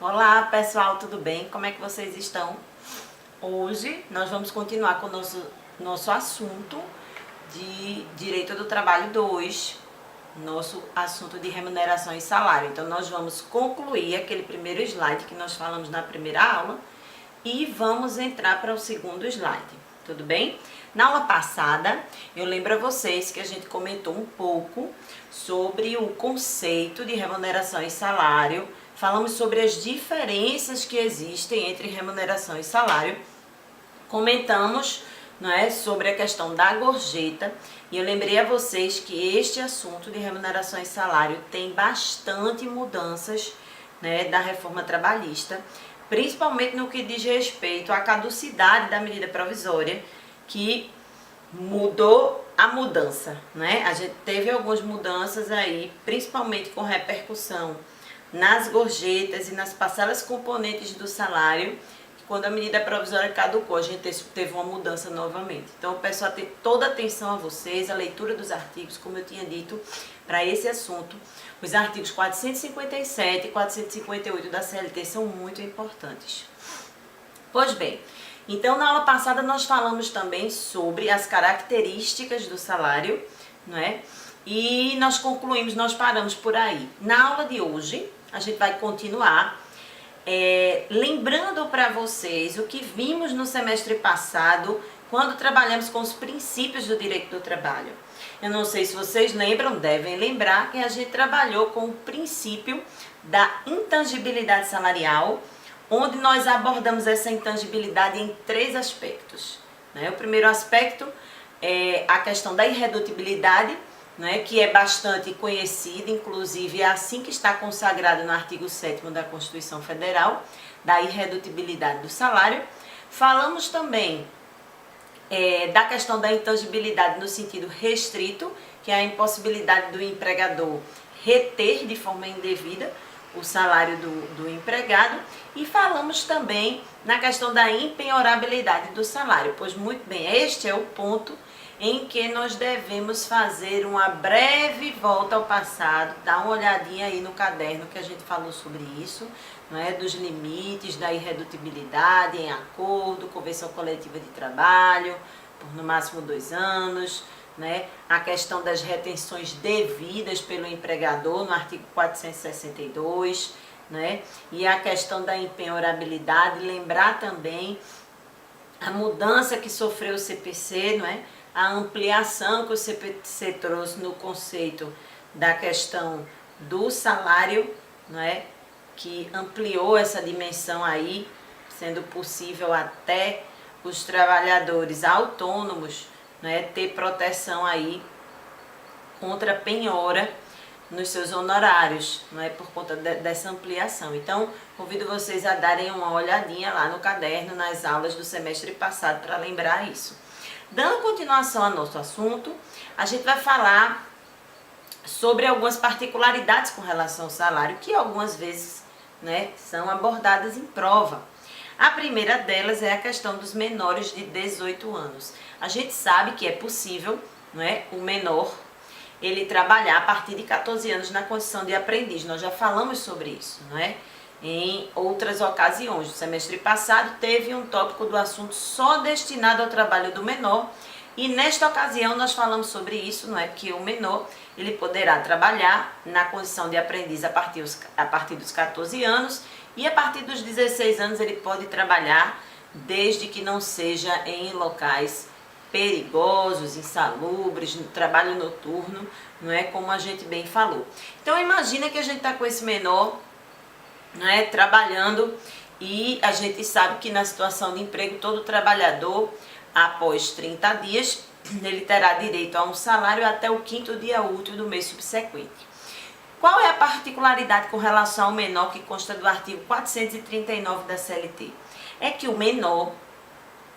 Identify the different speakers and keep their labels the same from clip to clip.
Speaker 1: Olá pessoal, tudo bem? Como é que vocês estão? Hoje nós vamos continuar com o nosso assunto de Direito do Trabalho 2, nosso assunto de remuneração e salário. Então nós vamos concluir aquele primeiro slide que nós falamos na primeira aula e vamos entrar para o segundo slide, tudo bem? Na aula passada, eu lembro a vocês que a gente comentou um pouco sobre o conceito de remuneração e salário, falamos sobre as diferenças que existem entre remuneração e salário, comentamos, não é, sobre a questão da gorjeta, e eu lembrei a vocês que este assunto de remuneração e salário tem bastante mudanças, né, da reforma trabalhista, principalmente no que diz respeito à caducidade da medida provisória, que mudou a mudança, né? A gente teve algumas mudanças aí, principalmente com repercussão nas gorjetas e nas parcelas componentes do salário. Quando a medida provisória caducou, a gente teve uma mudança novamente. Então, eu peço toda a atenção a vocês, a leitura dos artigos, como eu tinha dito, para esse assunto. Os artigos 457 e 458 da CLT são muito importantes. Pois bem, então na aula passada nós falamos também sobre as características do salário, não é? E nós concluímos, nós paramos por aí. Na aula de hoje, a gente vai continuar lembrando para vocês o que vimos no semestre passado, quando trabalhamos com os princípios do direito do trabalho. Eu não sei se vocês lembram, devem lembrar que a gente trabalhou com o princípio da intangibilidade salarial, onde nós abordamos essa intangibilidade em 3 aspectos, né? O primeiro aspecto é a questão da irredutibilidade, né, que é bastante conhecida, inclusive é assim que está consagrado no artigo 7º da Constituição Federal, da irredutibilidade do salário. Falamos também da questão da intangibilidade no sentido restrito, que é a impossibilidade do empregador reter de forma indevida o salário do empregado, e falamos também na questão da impenhorabilidade do salário, pois muito bem, este é o ponto em que nós devemos fazer uma breve volta ao passado, dar uma olhadinha aí no caderno que a gente falou sobre isso, não é? Dos limites da irredutibilidade em acordo, convenção coletiva de trabalho, por no máximo 2 anos, né? A questão das retenções devidas pelo empregador no artigo 462, né? E a questão da impenhorabilidade, lembrar também a mudança que sofreu o CPC, não é? A ampliação que o CPC trouxe no conceito da questão do salário, não é? Que ampliou essa dimensão aí, sendo possível até os trabalhadores autônomos, né, ter proteção aí contra penhora nos seus honorários, não é, por conta dessa ampliação. Então, convido vocês a darem uma olhadinha lá no caderno, nas aulas do semestre passado, para lembrar isso. Dando continuação ao nosso assunto, a gente vai falar sobre algumas particularidades com relação ao salário, que algumas vezes, né, são abordadas em prova. A primeira delas é a questão dos menores de 18 anos. A gente sabe que é possível, não é, o menor ele trabalhar a partir de 14 anos na condição de aprendiz. Nós já falamos sobre isso, não é? Em outras ocasiões. No semestre passado teve um tópico do assunto só destinado ao trabalho do menor, e nesta ocasião nós falamos sobre isso, não é? Que o menor ele poderá trabalhar na condição de aprendiz a partir dos 14 anos, e a partir dos 16 anos ele pode trabalhar desde que não seja em locais perigosos, insalubres, no trabalho noturno, não é, como a gente bem falou. Então imagina que a gente está com esse menor, né, trabalhando, e a gente sabe que na situação de emprego todo trabalhador, após 30 dias, ele terá direito a um salário até o 5º dia útil do mês subsequente. Qual é a particularidade com relação ao menor que consta do artigo 439 da CLT? É que o menor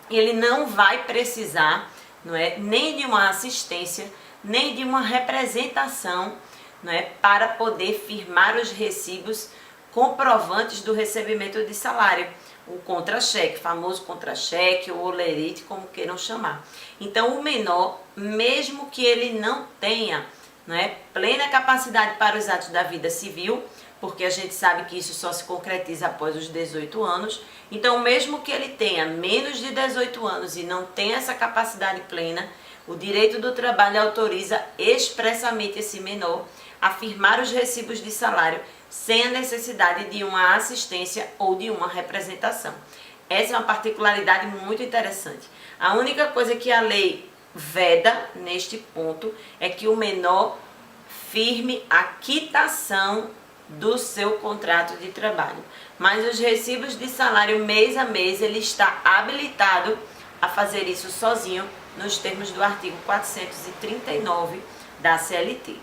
Speaker 1: ele não vai precisar, não é, nem de uma assistência, nem de uma representação, não é, para poder firmar os recibos comprovantes do recebimento de salário, o contra-cheque, famoso contra-cheque, ou olerite, como queiram chamar. Então, o menor, mesmo que ele não tenha, não é, plena capacidade para os atos da vida civil, porque a gente sabe que isso só se concretiza após os 18 anos. Então, mesmo que ele tenha menos de 18 anos e não tenha essa capacidade plena, o direito do trabalho autoriza expressamente esse menor a firmar os recibos de salário sem a necessidade de uma assistência ou de uma representação. Essa é uma particularidade muito interessante. A única coisa que a lei veda neste ponto é que o menor firme a quitação do seu contrato de trabalho. Mas os recibos de salário mês a mês, ele está habilitado a fazer isso sozinho nos termos do artigo 439 da CLT.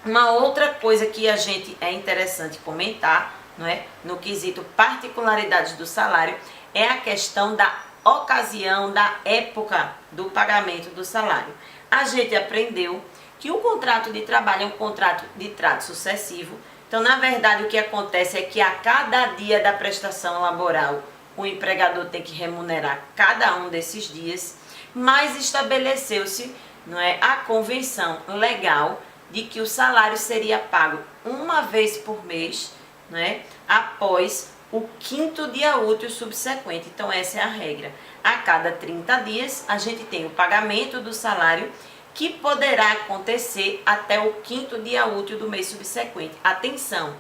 Speaker 1: Uma outra coisa que a gente é interessante comentar, não é, no quesito particularidades do salário, é a questão da ocasião, da época do pagamento do salário. A gente aprendeu que o contrato de trabalho é um contrato de trato sucessivo. Então, na verdade, o que acontece é que a cada dia da prestação laboral, o empregador tem que remunerar cada um desses dias, mas estabeleceu-se, não é, a convenção legal de que o salário seria pago uma vez por mês, não é, após o 5º dia útil subsequente. Então, essa é a regra. A cada 30 dias, a gente tem o pagamento do salário, que poderá acontecer até o 5º dia útil do mês subsequente. Atenção,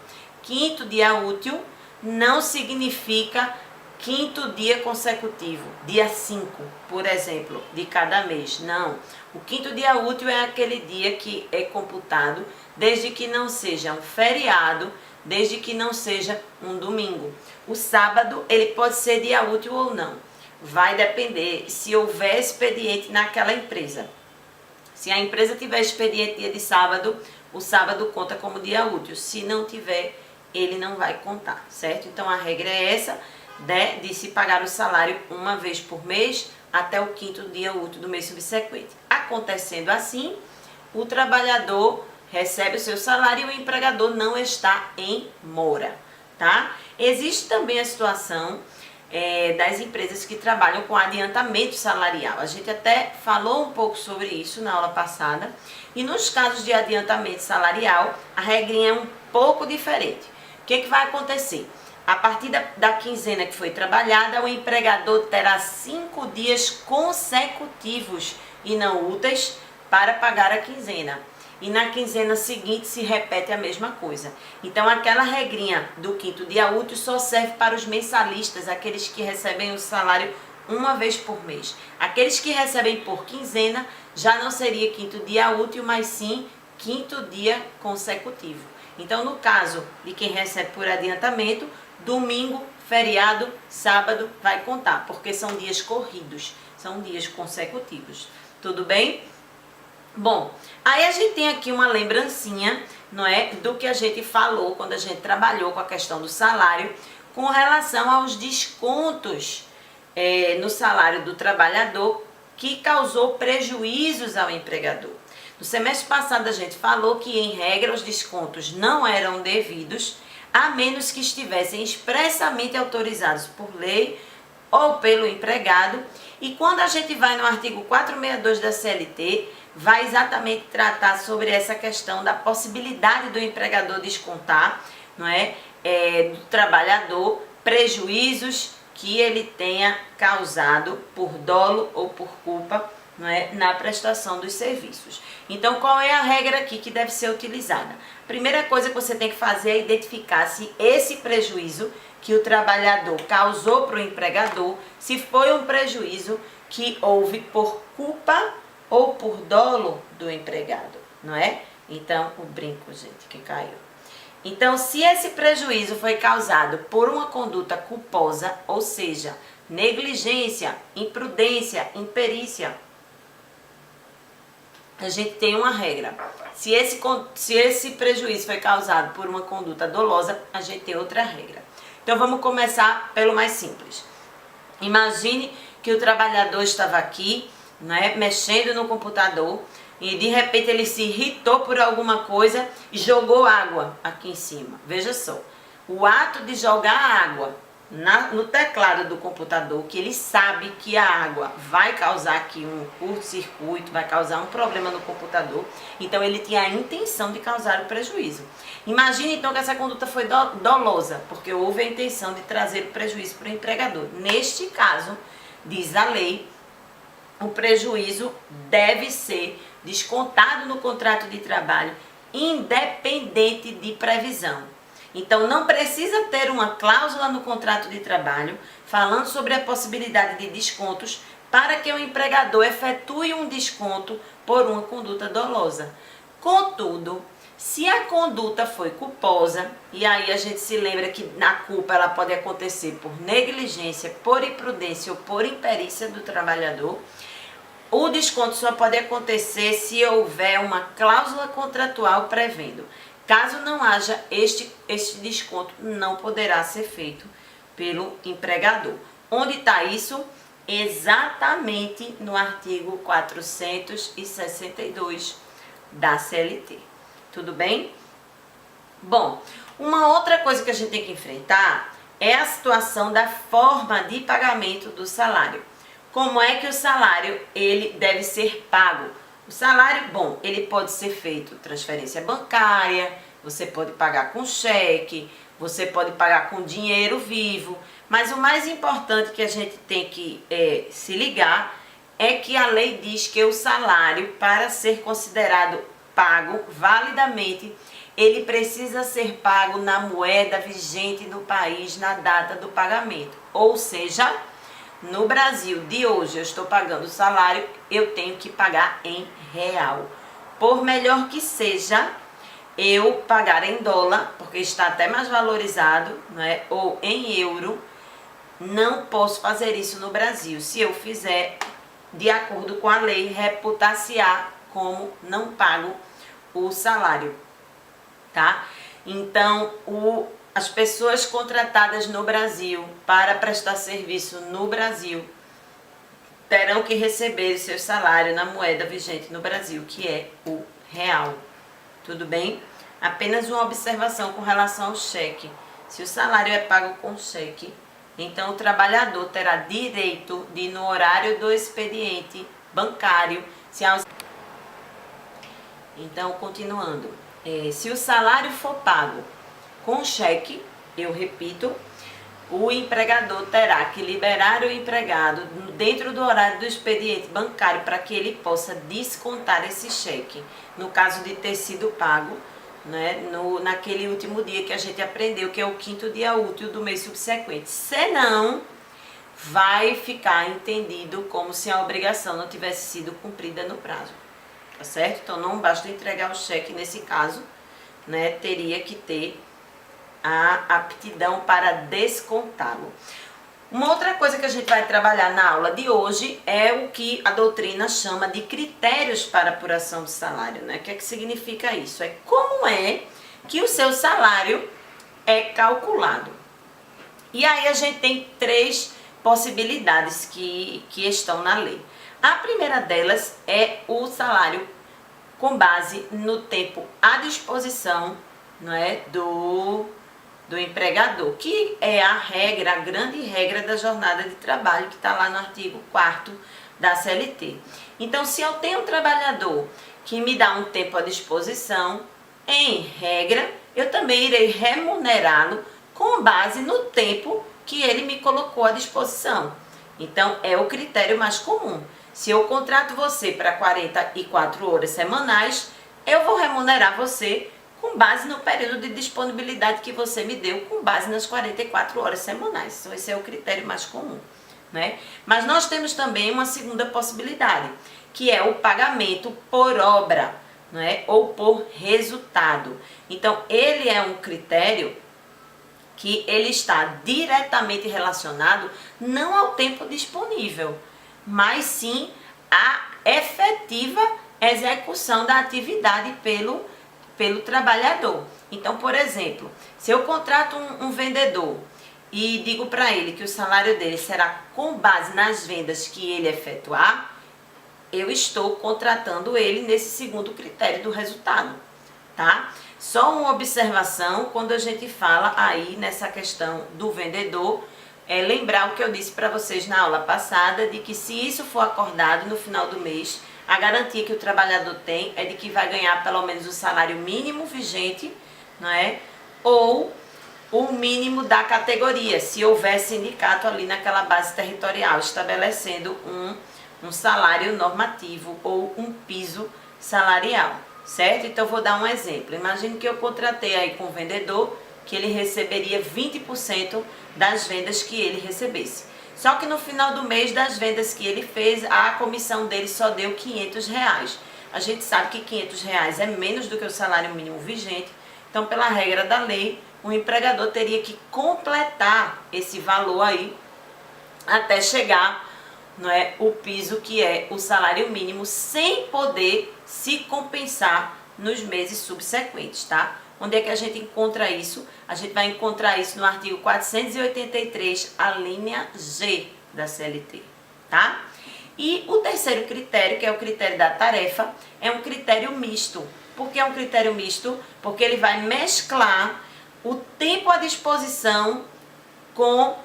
Speaker 1: 5º dia útil não significa 5º dia consecutivo, dia 5, por exemplo, de cada mês. Não, o 5º dia útil é aquele dia que é computado desde que não seja um feriado, desde que não seja um domingo. O sábado, ele pode ser dia útil ou não. Vai depender se houver expediente naquela empresa. Se a empresa tiver expediente dia de sábado, o sábado conta como dia útil. Se não tiver, ele não vai contar, certo? Então, a regra é essa, né, de se pagar o salário uma vez por mês até o 5º dia útil do mês subsequente. Acontecendo assim, o trabalhador recebe o seu salário e o empregador não está em mora, tá? Existe também a situação das empresas que trabalham com adiantamento salarial. A gente até falou um pouco sobre isso na aula passada. E nos casos de adiantamento salarial, a regrinha é um pouco diferente. O que vai acontecer? A partir da quinzena que foi trabalhada, o empregador terá 5 dias consecutivos e não úteis para pagar a quinzena. E na quinzena seguinte se repete a mesma coisa. Então, aquela regrinha do 5º dia útil só serve para os mensalistas, aqueles que recebem o salário uma vez por mês. Aqueles que recebem por quinzena já não seria 5º dia útil, mas sim 5º dia consecutivo. Então, no caso de quem recebe por adiantamento, domingo, feriado, sábado vai contar, porque são dias corridos, são dias consecutivos. Tudo bem? Bom, aí a gente tem aqui uma lembrancinha, não é, do que a gente falou quando a gente trabalhou com a questão do salário, com relação aos descontos no salário do trabalhador que causou prejuízos ao empregador. No semestre passado a gente falou que, em regra, os descontos não eram devidos, a menos que estivessem expressamente autorizados por lei ou pelo empregado. E quando a gente vai no artigo 462 da CLT, vai exatamente tratar sobre essa questão da possibilidade do empregador descontar, não é, do trabalhador prejuízos que ele tenha causado por dolo ou por culpa, não é, na prestação dos serviços. Então, qual é a regra aqui que deve ser utilizada? A primeira coisa que você tem que fazer é identificar se esse prejuízo que o trabalhador causou para o empregador, se foi um prejuízo que houve por culpa ou por dolo do empregado, não é? Então, o brinco, gente, que caiu. Então, se esse prejuízo foi causado por uma conduta culposa, ou seja, negligência, imprudência, imperícia, a gente tem uma regra. Se esse prejuízo foi causado por uma conduta dolosa, a gente tem outra regra. Então, vamos começar pelo mais simples. Imagine que o trabalhador estava aqui, né, mexendo no computador, e de repente ele se irritou por alguma coisa e jogou água aqui em cima. Veja só, o ato de jogar água, no teclado do computador, que ele sabe que a água vai causar aqui um curto-circuito, vai causar um problema no computador, então ele tinha a intenção de causar o prejuízo. Imagine então que essa conduta foi dolosa, porque houve a intenção de trazer o prejuízo para o empregador. Neste caso, diz a lei, o prejuízo deve ser descontado no contrato de trabalho, independente de previsão. Então, não precisa ter uma cláusula no contrato de trabalho falando sobre a possibilidade de descontos para que o empregador efetue um desconto por uma conduta dolosa. Contudo, se a conduta foi culposa, e aí a gente se lembra que a culpa ela pode acontecer por negligência, por imprudência ou por imperícia do trabalhador, o desconto só pode acontecer se houver uma cláusula contratual prevendo. Caso não haja este desconto, não poderá ser feito pelo empregador. Onde está isso? Exatamente no artigo 462 da CLT. Tudo bem? Bom, uma outra coisa que a gente tem que enfrentar é a situação da forma de pagamento do salário. Como é que o salário ele deve ser pago? O salário, bom, ele pode ser feito transferência bancária, você pode pagar com cheque, você pode pagar com dinheiro vivo, mas o mais importante que a gente tem que se ligar é que a lei diz que o salário, para ser considerado pago validamente, ele precisa ser pago na moeda vigente do país na data do pagamento. Ou seja, no Brasil de hoje eu estou pagando o salário, eu tenho que pagar em real. Por melhor que seja, eu pagar em dólar, porque está até mais valorizado, né, ou em euro, não posso fazer isso no Brasil. Se eu fizer, de acordo com a lei, reputar-se-á como não pago o salário, tá? Então, as pessoas contratadas no Brasil para prestar serviço no Brasil terão que receber seu salário na moeda vigente no Brasil, que é o real. Tudo bem? Apenas uma observação com relação ao cheque. Se o salário é pago com cheque, então o trabalhador terá direito de, no horário do expediente bancário, Então, continuando, se o salário for pago com cheque, eu repito, o empregador terá que liberar o empregado dentro do horário do expediente bancário para que ele possa descontar esse cheque. No caso de ter sido pago, né, naquele último dia que a gente aprendeu, que é o 5º dia útil do mês subsequente. Senão, vai ficar entendido como se a obrigação não tivesse sido cumprida no prazo. Tá certo? Então, não basta entregar o cheque nesse caso, né, teria que ter a aptidão para descontá-lo. Uma outra coisa que a gente vai trabalhar na aula de hoje é o que a doutrina chama de critérios para apuração do salário, né? O que é que significa isso? É como é que o seu salário é calculado. E aí a gente tem 3 possibilidades que estão na lei. A primeira delas é o salário com base no tempo à disposição, não é, do empregador, que é a regra, a grande regra da jornada de trabalho que está lá no artigo 4º da CLT. Então, se eu tenho um trabalhador que me dá um tempo à disposição, em regra, eu também irei remunerá-lo com base no tempo que ele me colocou à disposição. Então, é o critério mais comum. Se eu contrato você para 44 horas semanais, eu vou remunerar você com base no período de disponibilidade que você me deu, com base nas 44 horas semanais. Então, esse é o critério mais comum, né? Mas nós temos também uma segunda possibilidade, que é o pagamento por obra, né? Ou por resultado. Então, ele é um critério que ele está diretamente relacionado não ao tempo disponível, mas sim à efetiva execução da atividade pelo trabalhador. Então, por exemplo, se eu contrato um vendedor e digo para ele que o salário dele será com base nas vendas que ele efetuar, eu estou contratando ele nesse segundo critério do resultado, tá? Só uma observação quando a gente fala aí nessa questão do vendedor, lembrar o que eu disse para vocês na aula passada, de que se isso for acordado no final do mês, a garantia que o trabalhador tem é de que vai ganhar pelo menos o salário mínimo vigente, não é? Ou o mínimo da categoria, se houver sindicato ali naquela base territorial, estabelecendo um salário normativo ou um piso salarial, certo? Então, vou dar um exemplo. Imagine que eu contratei aí com o vendedor que ele receberia 20% das vendas que ele recebesse. Só que no final do mês, das vendas que ele fez, a comissão dele só deu R$500. A gente sabe que R$500 é menos do que o salário mínimo vigente. Então, pela regra da lei, o empregador teria que completar esse valor aí até chegar, não é, o piso, que é o salário mínimo, sem poder se compensar nos meses subsequentes, tá? Onde é que a gente encontra isso? A gente vai encontrar isso no artigo 483, a linha G da CLT, tá? E o terceiro critério, que é o critério da tarefa, é um critério misto. Por que é um critério misto? Porque ele vai mesclar o tempo à disposição com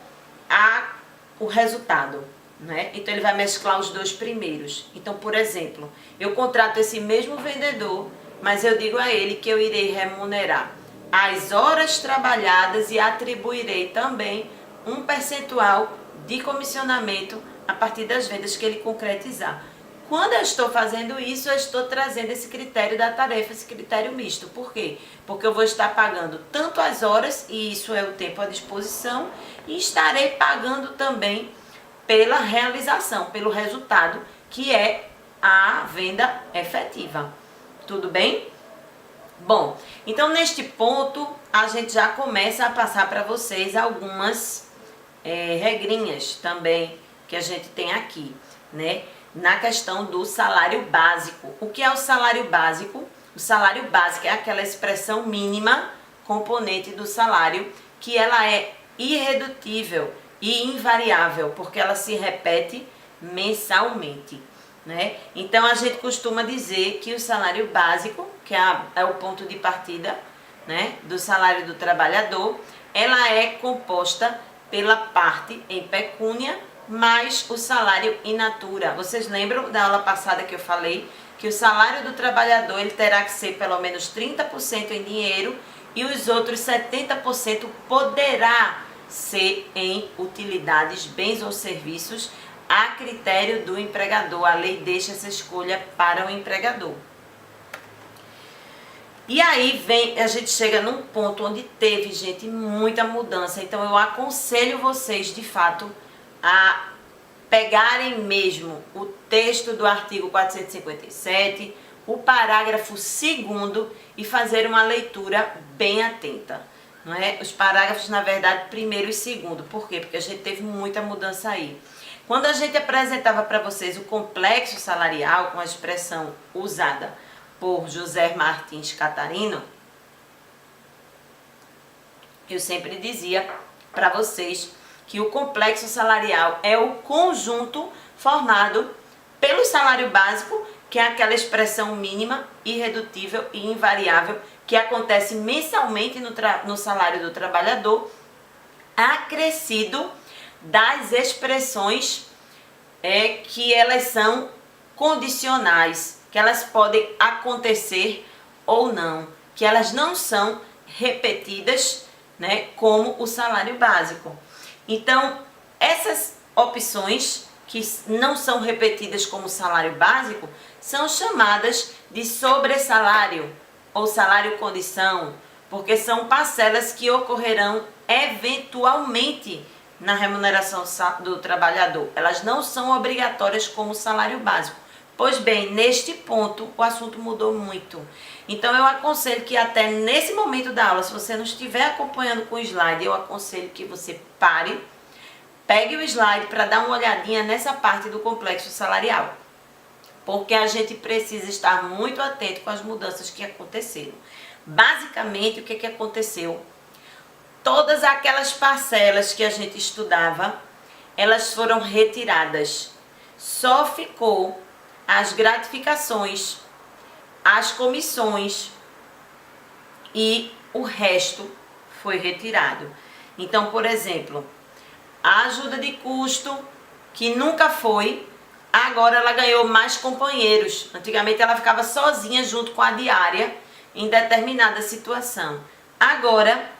Speaker 1: o resultado, né? Então, ele vai mesclar os dois primeiros. Então, por exemplo, eu contrato esse mesmo vendedor, mas eu digo a ele que eu irei remunerar as horas trabalhadas e atribuirei também um percentual de comissionamento a partir das vendas que ele concretizar. Quando eu estou fazendo isso, eu estou trazendo esse critério da tarefa, esse critério misto. Por quê? Porque eu vou estar pagando tanto as horas, e isso é o tempo à disposição, e estarei pagando também pela realização, pelo resultado, que é a venda efetiva. Tudo bem? Bom, então neste ponto, a gente já começa a passar para vocês algumas regrinhas também que a gente tem aqui, né? Na questão do salário básico. O que é o salário básico? O salário básico é aquela expressão mínima componente do salário, que ela é irredutível e invariável, porque ela se repete mensalmente, né? Então, a gente costuma dizer que o salário básico, que é o ponto de partida, né, do salário do trabalhador, ela é composta pela parte em pecúnia mais o salário in natura. Vocês lembram da aula passada que eu falei que o salário do trabalhador ele terá que ser pelo menos 30% em dinheiro e os outros 70% poderá ser em utilidades, bens ou serviços, a critério do empregador. A lei deixa essa escolha para o empregador. E aí a gente chega num ponto onde teve, gente, muita mudança. Então eu aconselho vocês, de fato, a pegarem mesmo o texto do artigo 457, o parágrafo 2º e fazer uma leitura bem atenta. Não é? Os parágrafos, na verdade, 1º e 2º. Por quê? Porque a gente teve muita mudança aí. Quando a gente apresentava para vocês o complexo salarial, com a expressão usada por José Martins Catarino, eu sempre dizia para vocês que o complexo salarial é o conjunto formado pelo salário básico, que é aquela expressão mínima, irredutível e invariável, que acontece mensalmente no salário do trabalhador, acrescido das expressões que elas são condicionais, que elas podem acontecer ou não, que elas não são repetidas, né, como o salário básico. Então, essas opções que não são repetidas como salário básico são chamadas de sobressalário ou salário condição, porque são parcelas que ocorrerão eventualmente na remuneração do trabalhador. Elas não são obrigatórias como salário básico. Pois bem, neste ponto o assunto mudou muito. Então eu aconselho que até nesse momento da aula, se você não estiver acompanhando com o slide, eu aconselho que você pare, pegue o slide para dar uma olhadinha nessa parte do complexo salarial. Porque a gente precisa estar muito atento com as mudanças que aconteceram. Basicamente, o que aconteceu? Todas aquelas parcelas que a gente estudava, elas foram retiradas. Só ficou as gratificações, as comissões e o resto foi retirado. Então, por exemplo, a ajuda de custo, que nunca foi, agora ela ganhou mais companheiros. Antigamente ela ficava sozinha junto com a diária em determinada situação. Agora,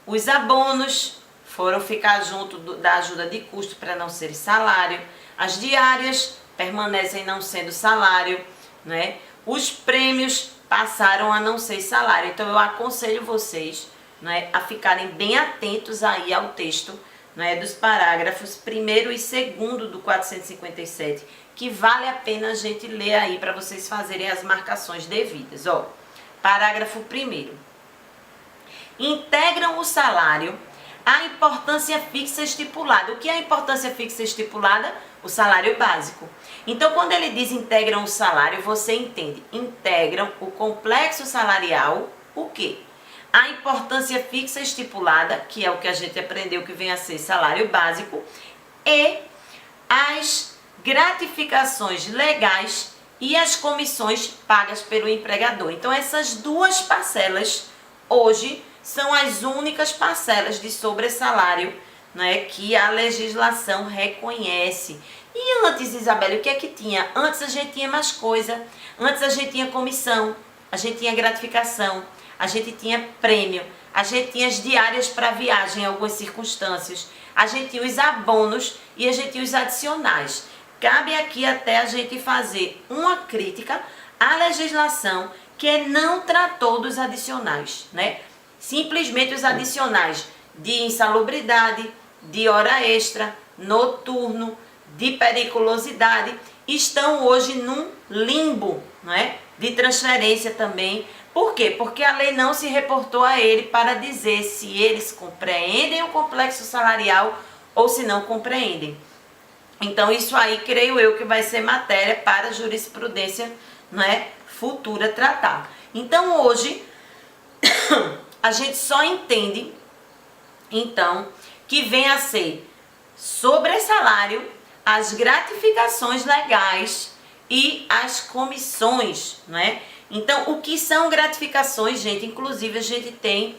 Speaker 1: os abonos foram ficar junto da ajuda de custo para não ser salário. As diárias permanecem não sendo salário, né? Os prêmios passaram a não ser salário. Então eu aconselho vocês, né, a ficarem bem atentos aí ao texto, né, dos parágrafos 1º e 2º do 457, que vale a pena a gente ler aí para vocês fazerem as marcações devidas. Ó, parágrafo 1º. Integram o salário a importância fixa estipulada. O que é a importância fixa estipulada? O salário básico. Então, quando ele diz integram o salário, você entende. Integram o complexo salarial, o quê? A importância fixa estipulada, que é o que a gente aprendeu que vem a ser salário básico, e as gratificações legais e as comissões pagas pelo empregador. Então, essas duas parcelas, hoje, são as únicas parcelas de sobressalário, né, que a legislação reconhece. E antes, Isabela, o que é que tinha? Antes a gente tinha mais coisa. Antes a gente tinha comissão, a gente tinha gratificação, a gente tinha prêmio, a gente tinha as diárias para viagem em algumas circunstâncias, a gente tinha os abonos e a gente tinha os adicionais. Cabe aqui até a gente fazer uma crítica à legislação que não tratou dos adicionais, né? Simplesmente os adicionais de insalubridade, de hora extra, noturno, de periculosidade, estão hoje num limbo, não é? De transferência também. Por quê? Porque a lei não se reportou a ele para dizer se eles compreendem o complexo salarial ou se não compreendem. Então, isso aí, creio eu, que vai ser matéria para a jurisprudência, não é, futura tratar. Então, hoje, a gente só entende, então, que vem a ser sobressalário, as gratificações legais e as comissões, não é? Então, o que são gratificações, gente? Inclusive, a gente tem,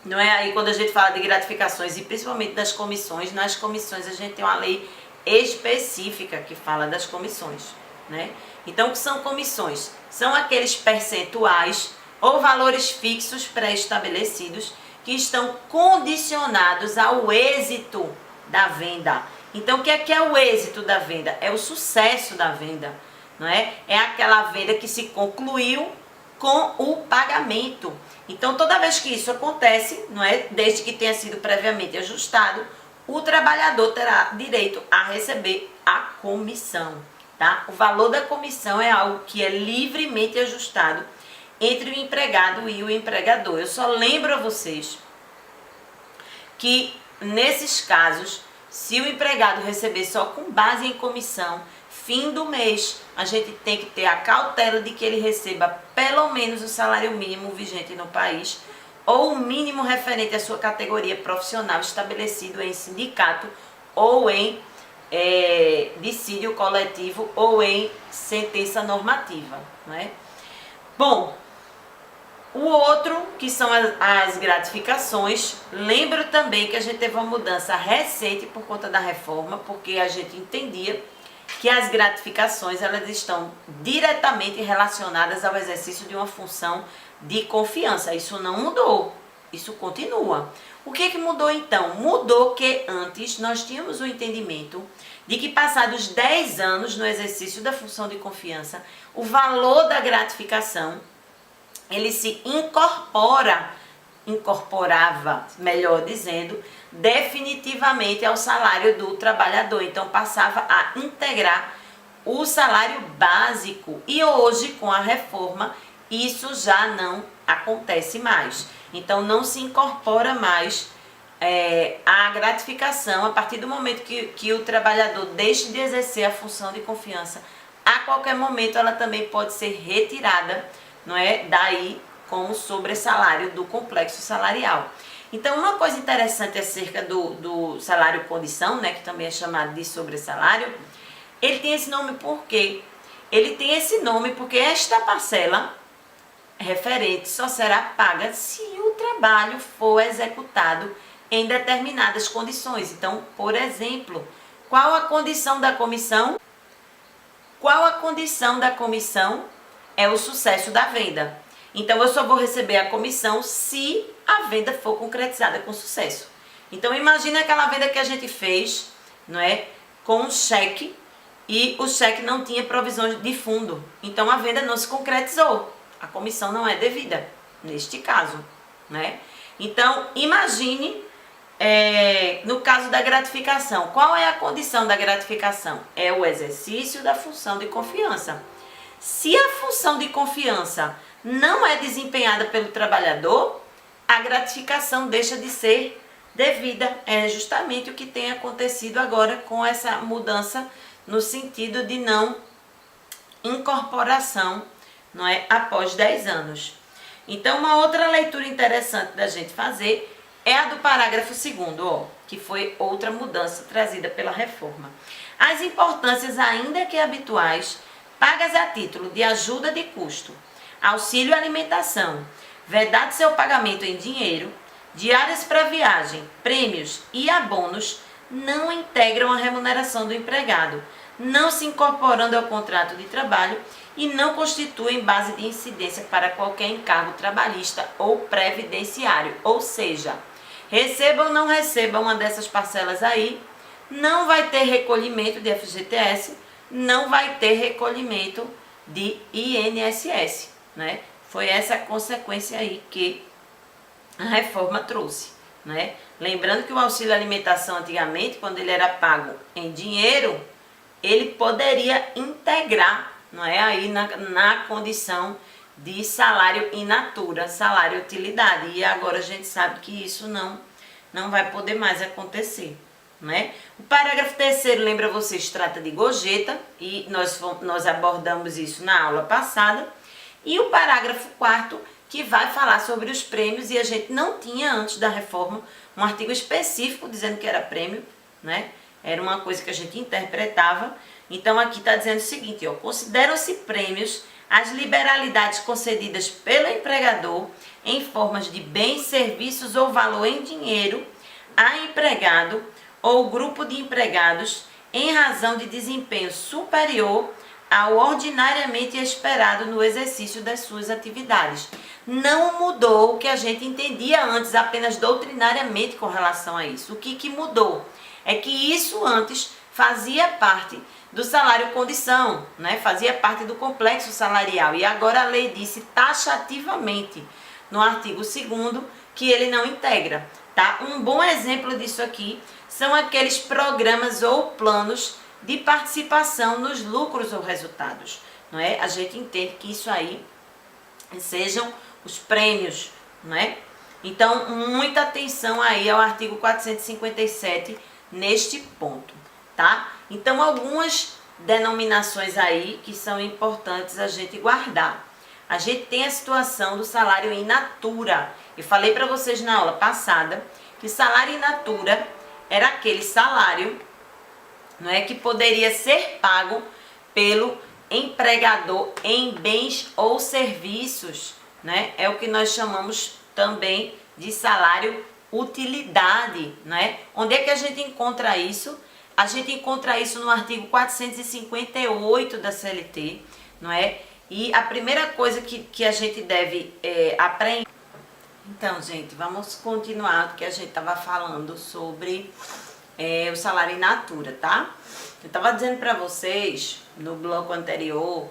Speaker 1: não é? Aí, quando a gente fala de gratificações e principalmente das comissões, nas comissões a gente tem uma lei específica que fala das comissões, né? Então, o que são comissões? São aqueles percentuais ou valores fixos pré-estabelecidos que estão condicionados ao êxito da venda. Então, o que é o êxito da venda? É o sucesso da venda, não é? É aquela venda que se concluiu com o pagamento. Então, toda vez que isso acontece, não é? Desde que tenha sido previamente ajustado, o trabalhador terá direito a receber a comissão, tá? O valor da comissão é algo que é livremente ajustado entre o empregado e o empregador. Eu só lembro a vocês que, nesses casos, se o empregado receber só com base em comissão, fim do mês, a gente tem que ter a cautela de que ele receba pelo menos o salário mínimo vigente no país, ou o mínimo referente à sua categoria profissional estabelecido em sindicato ou em dissídio coletivo ou em sentença normativa, não é? Bom, o outro, que são as gratificações, lembro também que a gente teve uma mudança recente por conta da reforma, porque a gente entendia que as gratificações elas estão diretamente relacionadas ao exercício de uma função de confiança. Isso não mudou, isso continua. O que mudou então? Mudou que antes nós tínhamos o entendimento de que passados 10 anos no exercício da função de confiança, o valor da gratificação ele se incorporava, melhor dizendo, definitivamente ao salário do trabalhador. Então passava a integrar o salário básico. E hoje, com a reforma, isso já não acontece mais. Então não se incorpora mais a gratificação a partir do momento que o trabalhador deixe de exercer a função de confiança. A qualquer momento ela também pode ser retirada, não é? Daí como sobressalário do complexo salarial. Então, uma coisa interessante acerca do salário condição, né, que também é chamado de sobressalário, ele tem esse nome por quê? Ele tem esse nome porque esta parcela referente só será paga se o trabalho for executado em determinadas condições. Então, por exemplo, qual a condição da comissão? Qual a condição da comissão? É o sucesso da venda. Então, eu só vou receber a comissão se a venda for concretizada com sucesso. Então, imagine aquela venda que a gente fez, não é, com um cheque, e o cheque não tinha provisão de fundo. Então, a venda não se concretizou. A comissão não é devida, neste caso, né? Então, imagine, no caso da gratificação, qual é a condição da gratificação? É o exercício da função de confiança. Se a função de confiança não é desempenhada pelo trabalhador, a gratificação deixa de ser devida. É justamente o que tem acontecido agora com essa mudança no sentido de não incorporação, não é, após 10 anos. Então, uma outra leitura interessante da gente fazer é a do parágrafo 2º, que foi outra mudança trazida pela reforma. As importâncias, ainda que habituais, pagas a título de ajuda de custo, auxílio alimentação, vedado seu pagamento em dinheiro, diárias para viagem, prêmios e abonos, não integram a remuneração do empregado, não se incorporando ao contrato de trabalho e não constituem base de incidência para qualquer encargo trabalhista ou previdenciário. Ou seja, receba ou não receba uma dessas parcelas aí, não vai ter recolhimento de FGTS, não vai ter recolhimento de INSS, né? Foi essa a consequência aí que a reforma trouxe, né? Lembrando que o auxílio alimentação antigamente, quando ele era pago em dinheiro, ele poderia integrar, não é, aí na condição de salário in natura, salário utilidade. E agora a gente sabe que isso não vai poder mais acontecer, né? O parágrafo 3º, lembra vocês, trata de gorjeta, e nós abordamos isso na aula passada. E o parágrafo 4º, que vai falar sobre os prêmios, e a gente não tinha antes da reforma um artigo específico dizendo que era prêmio, né? Era uma coisa que a gente interpretava. Então aqui está dizendo o seguinte, ó, consideram-se prêmios as liberalidades concedidas pelo empregador em formas de bens, serviços ou valor em dinheiro a empregado ou grupo de empregados em razão de desempenho superior ao ordinariamente esperado no exercício das suas atividades. Não mudou o que a gente entendia antes, apenas doutrinariamente com relação a isso. O que mudou é que isso antes fazia parte do salário condição, né? Fazia parte do complexo salarial. E agora a lei disse taxativamente no artigo 2º que ele não integra, tá? Um bom exemplo disso aqui são aqueles programas ou planos de participação nos lucros ou resultados, não é? A gente entende que isso aí sejam os prêmios, não é? Então, muita atenção aí ao artigo 457 neste ponto, tá? Então, algumas denominações aí que são importantes a gente guardar. A gente tem a situação do salário in natura. Eu falei para vocês na aula passada que salário in natura era aquele salário, não é, que poderia ser pago pelo empregador em bens ou serviços, né? É o que nós chamamos também de salário utilidade, né? Onde é que a gente encontra isso? A gente encontra isso no artigo 458 da CLT, não é? E a primeira coisa que a gente deve aprender... Então, gente, vamos continuar o que a gente estava falando sobre o salário in natura, tá? Eu estava dizendo para vocês, no bloco anterior,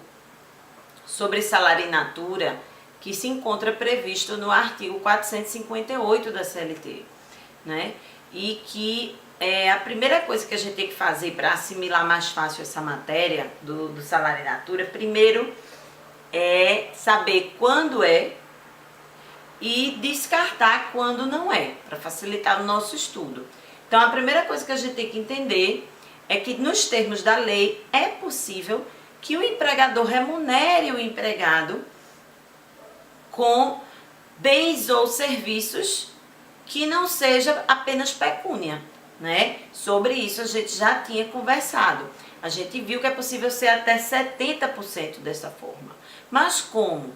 Speaker 1: sobre salário in natura, que se encontra previsto no artigo 458 da CLT, né? E que a primeira coisa que a gente tem que fazer para assimilar mais fácil essa matéria do salário in natura, primeiro é saber quando é e descartar quando não é, para facilitar o nosso estudo. Então, a primeira coisa que a gente tem que entender é que, nos termos da lei, é possível que o empregador remunere o empregado com bens ou serviços que não seja apenas pecúnia, né? Sobre isso a gente já tinha conversado. A gente viu que é possível ser até 70% dessa forma. Mas como?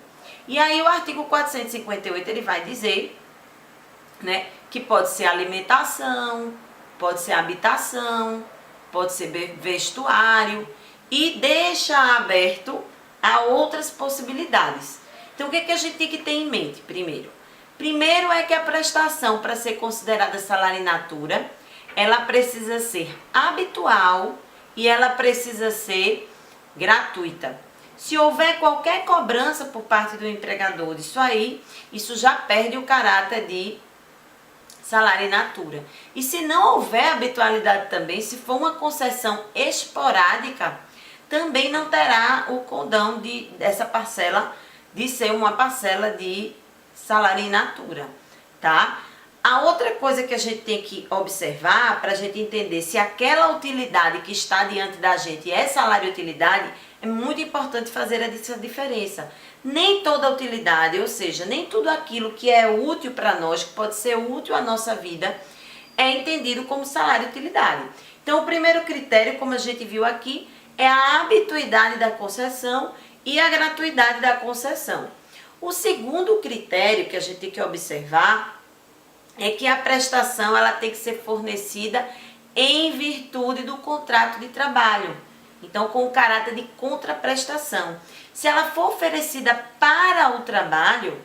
Speaker 1: E aí o artigo 458 ele vai dizer, né, que pode ser alimentação, pode ser habitação, pode ser vestuário e deixa aberto a outras possibilidades. Então o que a gente tem que ter em mente primeiro? Primeiro é que a prestação, para ser considerada salário in natura, ela precisa ser habitual e ela precisa ser gratuita. Se houver qualquer cobrança por parte do empregador disso aí, isso já perde o caráter de salário in natura. E se não houver habitualidade também, se for uma concessão esporádica, também não terá o condão dessa parcela de ser uma parcela de salário in natura, tá? A outra coisa que a gente tem que observar para a gente entender se aquela utilidade que está diante da gente é salário utilidade, é muito importante fazer essa diferença. Nem toda utilidade, ou seja, nem tudo aquilo que é útil para nós, que pode ser útil à nossa vida, é entendido como salário utilidade. Então, o primeiro critério, como a gente viu aqui, é a habituidade da concessão e a gratuidade da concessão. O segundo critério que a gente tem que observar é que a prestação ela tem que ser fornecida em virtude do contrato de trabalho. Então, com o caráter de contraprestação. Se ela for oferecida para o trabalho,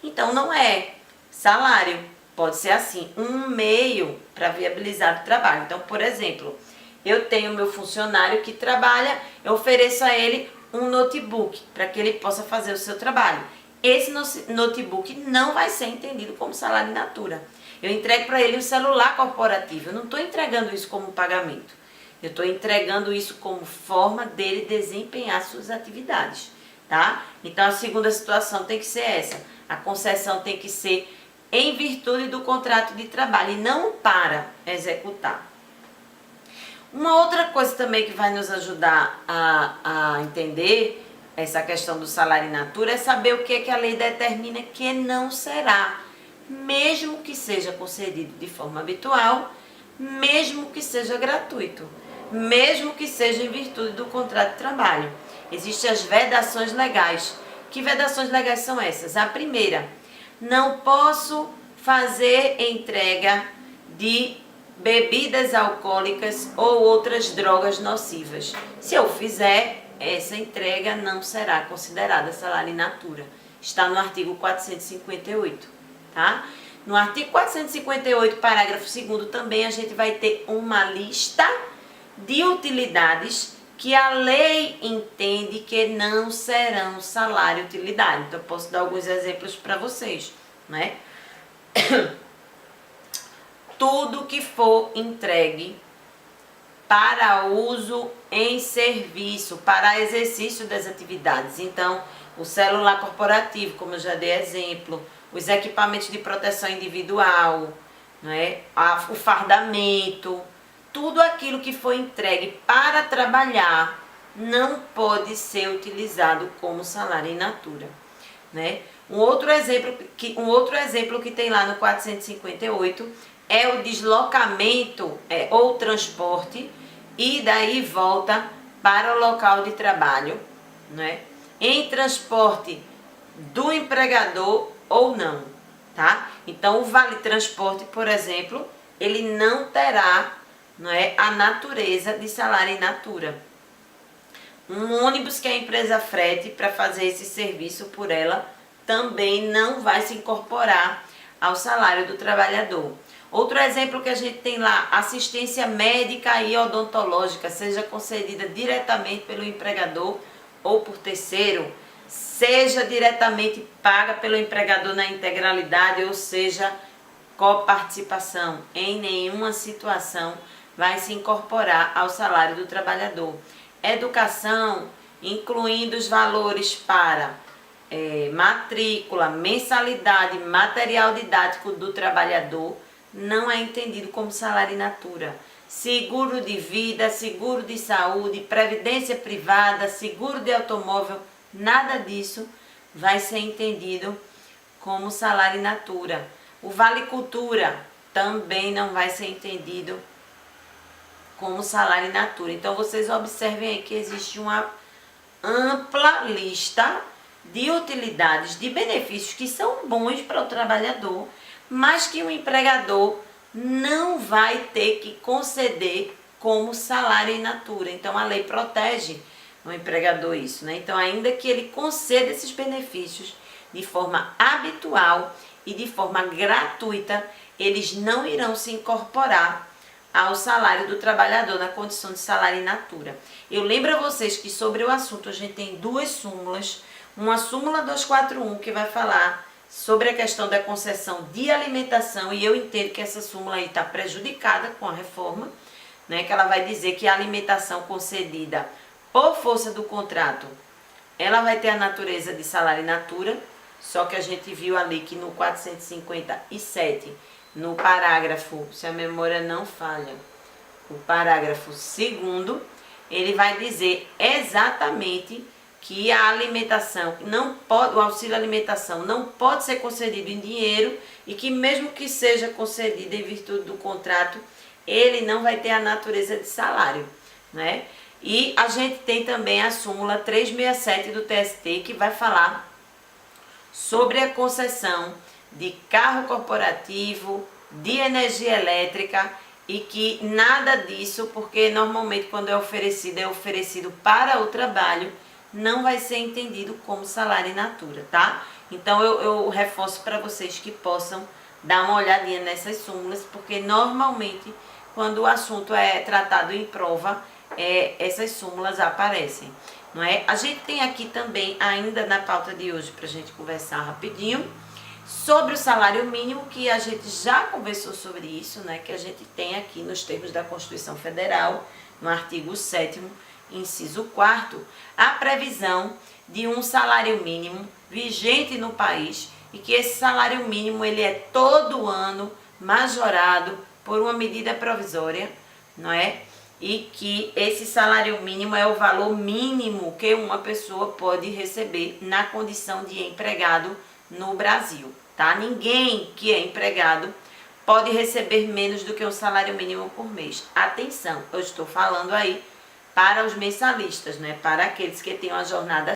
Speaker 1: então não é salário. Pode ser assim, um meio para viabilizar o trabalho. Então, por exemplo, eu tenho meu funcionário que trabalha, eu ofereço a ele um notebook para que ele possa fazer o seu trabalho. Esse notebook não vai ser entendido como salário in natura. Eu entrego para ele um celular corporativo, eu não estou entregando isso como pagamento. Eu estou entregando isso como forma dele desempenhar suas atividades, tá? Então, a segunda situação tem que ser essa. A concessão tem que ser em virtude do contrato de trabalho e não para executar. Uma outra coisa também que vai nos ajudar a entender essa questão do salário in natura é saber o que a lei determina que não será, mesmo que seja concedido de forma habitual, mesmo que seja gratuito, mesmo que seja em virtude do contrato de trabalho. Existem as vedações legais. Que vedações legais são essas? A primeira, não posso fazer entrega de bebidas alcoólicas ou outras drogas nocivas. Se eu fizer, essa entrega não será considerada salário in natura. Está no artigo 458, tá? No artigo 458, parágrafo 2º, também a gente vai ter uma lista de utilidades que a lei entende que não serão salário utilidade. Então, eu posso dar alguns exemplos para vocês, né? Tudo que for entregue para uso em serviço, para exercício das atividades. Então, o celular corporativo, como eu já dei exemplo, os equipamentos de proteção individual, né? O fardamento, tudo aquilo que foi entregue para trabalhar não pode ser utilizado como salário in natura, né? Um outro exemplo que tem lá no 458 é o deslocamento ou transporte e daí volta para o local de trabalho, né? Em transporte do empregador ou não, tá? Então, o vale transporte, por exemplo, ele não terá, não é, a natureza de salário in natura. Um ônibus que a empresa frete para fazer esse serviço por ela também não vai se incorporar ao salário do trabalhador. Outro exemplo que a gente tem lá, assistência médica e odontológica, seja concedida diretamente pelo empregador ou por terceiro, seja diretamente paga pelo empregador na integralidade, ou seja, coparticipação, em nenhuma situação vai se incorporar ao salário do trabalhador. Educação, incluindo os valores para matrícula, mensalidade, material didático do trabalhador, não é entendido como salário in natura. Seguro de vida, seguro de saúde, previdência privada, seguro de automóvel, nada disso vai ser entendido como salário in natura. O Vale Cultura também não vai ser entendido como salário in natura. Então, vocês observem aí que existe uma ampla lista de utilidades, de benefícios que são bons para o trabalhador, mas que o empregador não vai ter que conceder como salário in natura. Então a lei protege o empregador isso, né? Então, ainda que ele conceda esses benefícios de forma habitual e de forma gratuita, eles não irão se incorporar ao salário do trabalhador na condição de salário in natura. Eu lembro a vocês que sobre o assunto a gente tem duas súmulas, uma súmula 241 que vai falar sobre a questão da concessão de alimentação, e eu entendo que essa súmula aí está prejudicada com a reforma, né, que ela vai dizer que a alimentação concedida por força do contrato, ela vai ter a natureza de salário in natura, só que a gente viu ali que no 457, no parágrafo, se a memória não falha, o parágrafo 2º, ele vai dizer exatamente que a alimentação não pode, o auxílio alimentação não pode ser concedido em dinheiro, e que mesmo que seja concedido em virtude do contrato, ele não vai ter a natureza de salário, né? E a gente tem também a súmula 367 do TST, que vai falar sobre a concessão de carro corporativo, de energia elétrica, e que nada disso, porque normalmente quando é oferecido para o trabalho, não vai ser entendido como salário in natura, tá? Então eu reforço para vocês que possam dar uma olhadinha nessas súmulas, porque normalmente quando o assunto é tratado em prova, essas súmulas aparecem, não é? A gente tem aqui também, ainda na pauta de hoje, para a gente conversar rapidinho, sobre o salário mínimo, que a gente já conversou sobre isso, né? Que a gente tem aqui nos termos da Constituição Federal, no artigo 7º, inciso 4º, a previsão de um salário mínimo vigente no país, e que esse salário mínimo ele é todo ano majorado por uma medida provisória, não é? E que esse salário mínimo é o valor mínimo que uma pessoa pode receber na condição de empregado no Brasil, tá? Ninguém que é empregado pode receber menos do que um salário mínimo por mês. Atenção, eu estou falando aí para os mensalistas, né? Para aqueles que têm uma jornada